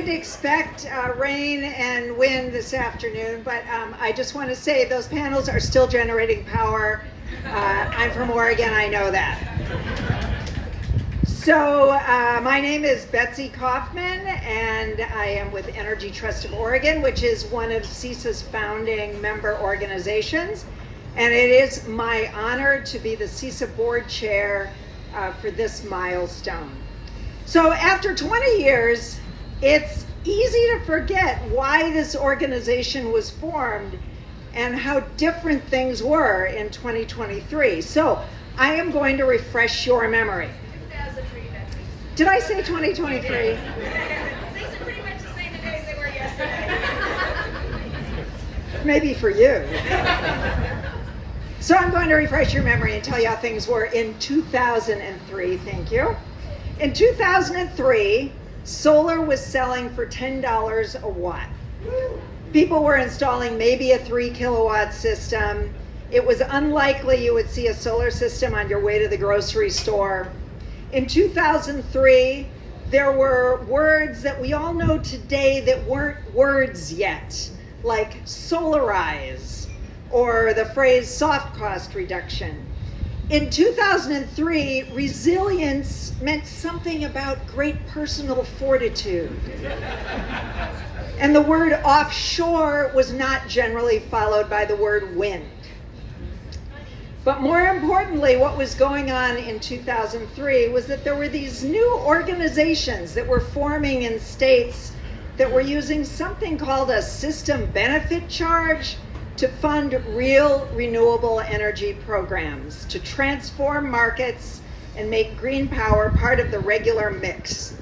did expect rain and wind this afternoon, but I just want to say those panels are still generating power. I'm from Oregon, I know that. So my name is Betsy Kauffman, and I am with Energy Trust of Oregon, which is one of CESA's founding member organizations. And it is my honor to be the CESA board chair for this milestone. So after 20 years, it's easy to forget why this organization was formed and how different things were in 2023. So I am going to refresh your memory. 2003, Betsy. Did I say 2023? Things are pretty much the same today as they were yesterday. Maybe for you. So I'm going to refresh your memory and tell you how things were in 2003. Thank you. In 2003, solar was selling for $10 a watt. People were installing maybe a 3 kilowatt system. It was unlikely you would see a solar system on your way to the grocery store. In 2003, there were words that we all know today that weren't words yet, like solarize or the phrase soft cost reduction. In 2003, resilience meant something about great personal fortitude. And the word offshore was not generally followed by the word wind. But more importantly, what was going on in 2003 was that there were these new organizations that were forming in states that were using something called a system benefit charge to fund real renewable energy programs, to transform markets and make green power part of the regular mix.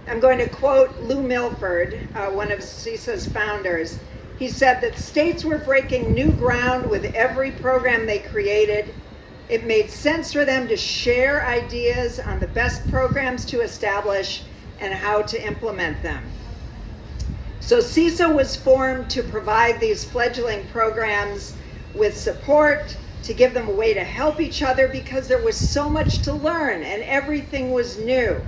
I'm going to quote Lou Milford, one of CESA's founders. He said that states were breaking new ground with every program they created. It made sense for them to share ideas on the best programs to establish and how to implement them. So CESA was formed to provide these fledgling programs with support, to give them a way to help each other because there was so much to learn and everything was new.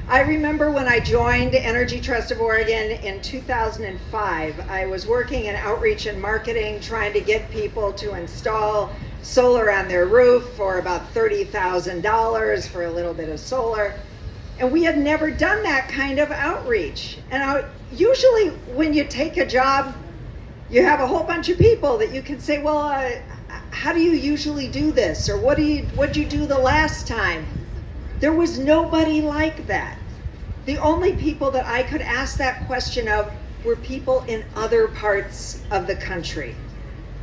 I remember when I joined Energy Trust of Oregon in 2005, I was working in outreach and marketing, trying to get people to install solar on their roof for about $30,000 for a little bit of solar. And we had never done that kind of outreach. And usually when you take a job, you have a whole bunch of people that you can say, well, how do you usually do this? Or what'd you do the last time? There was nobody like that. The only people that I could ask that question of were people in other parts of the country.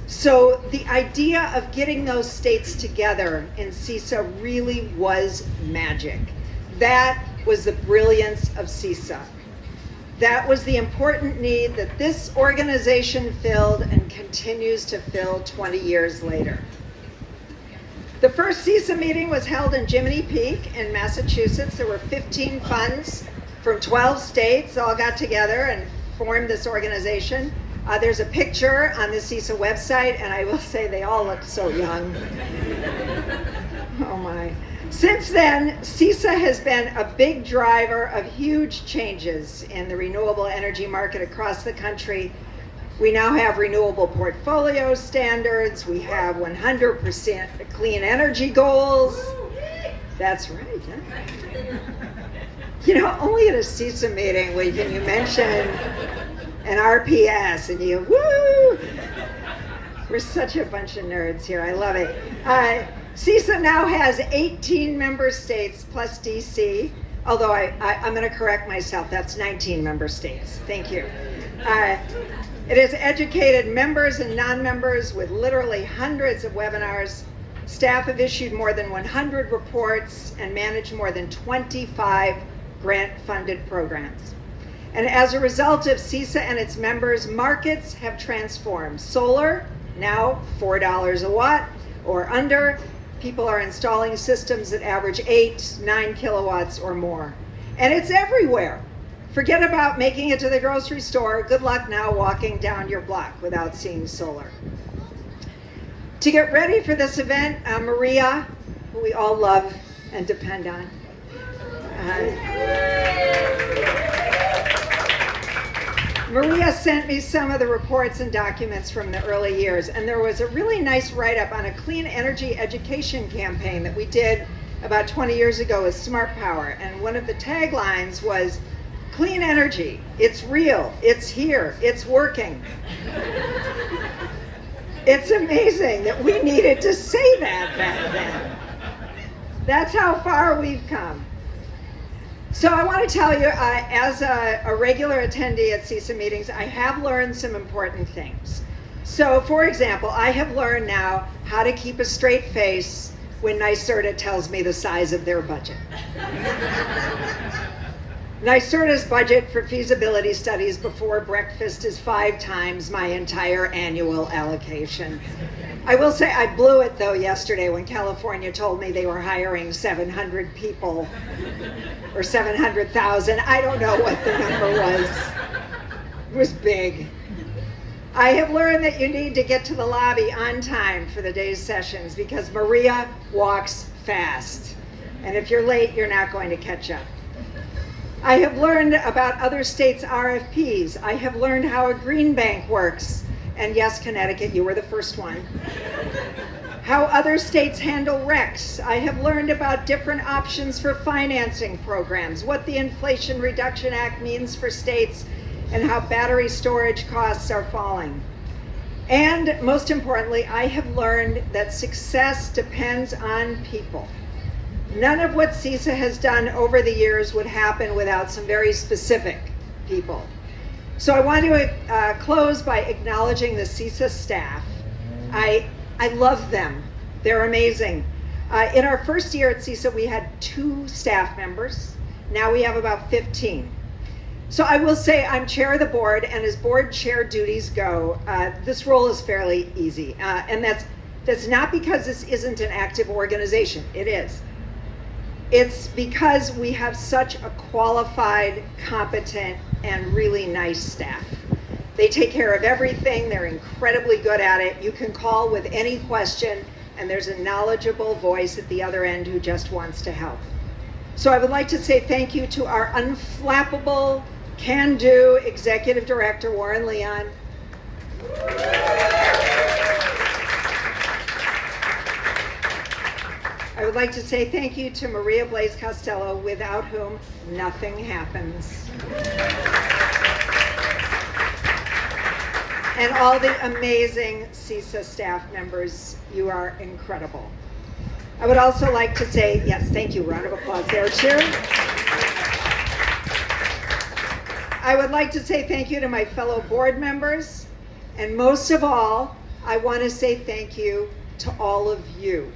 So the idea of getting those states together in CESA really was magic. That was the brilliance of CESA. That was the important need that this organization filled and continues to fill 20 years later. The first CESA meeting was held in Jiminy Peak in Massachusetts. There were 15 funds from 12 states all got together and formed this organization. There's a picture on the CESA website, and I will say they all look so young. Oh my. Since then, CESA has been a big driver of huge changes in the renewable energy market across the country. We now have renewable portfolio standards. We have 100% clean energy goals. That's right, huh? You know, only at a CESA meeting can you mention an RPS and you, woo! We're such a bunch of nerds here. I love it. CESA now has 18 member states plus DC, although I'm going to correct myself. That's 19 member states. Thank you. It has educated members and non-members with literally hundreds of webinars. Staff have issued more than 100 reports and managed more than 25 grant-funded programs. And as a result of CESA and its members, markets have transformed. Solar, now $4 a watt or under. People are installing systems that average 8-9 kilowatts or more. And it's everywhere. Forget about making it to the grocery store. Good luck now walking down your block without seeing solar. To get ready for this event, Maria, who we all love and depend on, Maria sent me some of the reports and documents from the early years, and there was a really nice write-up on a clean energy education campaign that we did about 20 years ago with Smart Power, and one of the taglines was, "Clean energy, it's real, it's here, it's working." It's amazing that we needed to say that back then. That's how far we've come. So I want to tell you, as a regular attendee at CESA meetings, I have learned some important things. So, for example, I have learned now how to keep a straight face when NYSERDA tells me the size of their budget. NYSERDA's budget for feasibility studies before breakfast is 5 times my entire annual allocation. I will say I blew it though yesterday when California told me they were hiring 700 people or 700,000. I don't know what the number was. It was big. I have learned that you need to get to the lobby on time for the day's sessions because Maria walks fast. And if you're late, you're not going to catch up. I have learned about other states' RFPs. I have learned how a green bank works. And yes, Connecticut, you were the first one. How other states handle RECs. I have learned about different options for financing programs, what the Inflation Reduction Act means for states, and how battery storage costs are falling. And most importantly, I have learned that success depends on people. None of what CESA has done over the years would happen without some very specific people. So I want to close by acknowledging the CESA staff. I love them. They're amazing. In our first year at CESA, we had 2 staff members. Now we have about 15. So I will say I'm chair of the board, and as board chair duties go, this role is fairly easy. And that's not because this isn't an active organization. It is. It's because we have such a qualified, competent, and really nice staff. They take care of everything. They're incredibly good at it. You can call with any question, and there's a knowledgeable voice at the other end who just wants to help. So I would like to say thank you to our unflappable, can-do executive director, Warren Leon. I would like to say thank you to Maria Blaze Costello, without whom nothing happens. And all the amazing CESA staff members, you are incredible. I would also like to say, yes, thank you, round of applause there too. I would like to say thank you to my fellow board members, and most of all, I want to say thank you to all of you.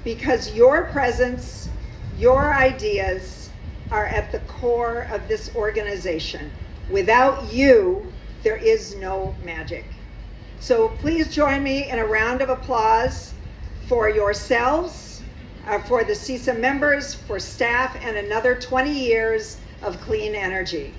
Because your presence, your ideas are at the core of this organization. Without you, there is no magic. So please join me in a round of applause for yourselves, for the CESA members, for staff, and another 20 years of clean energy.